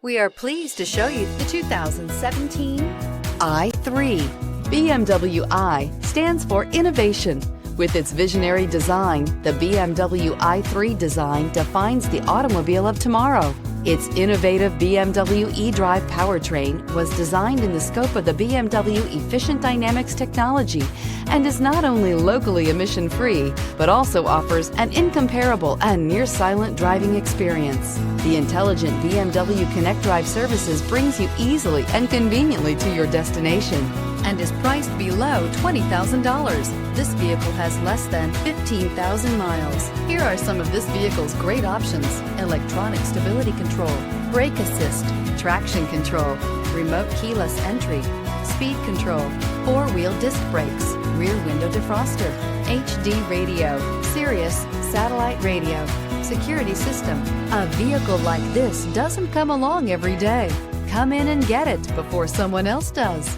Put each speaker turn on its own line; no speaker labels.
We are pleased to show you the 2017 i3. BMW i stands for innovation. With its visionary design, the BMW i3 design defines the automobile of tomorrow. Its innovative BMW eDrive powertrain was designed in the scope of the BMW Efficient Dynamics technology and is not only locally emission-free, but also offers an incomparable and near-silent driving experience. The intelligent BMW Connect Drive services brings you easily and conveniently to your destination and is priced below $20,000. This vehicle has less than 15,000 miles. Here are some of this vehicle's great options: electronic stability control, brake assist, traction control, remote keyless entry, speed control, four-wheel disc brakes, rear window defroster, HD radio, Sirius satellite radio, security system. A vehicle like this doesn't come along every day. Come in and get it before someone else does.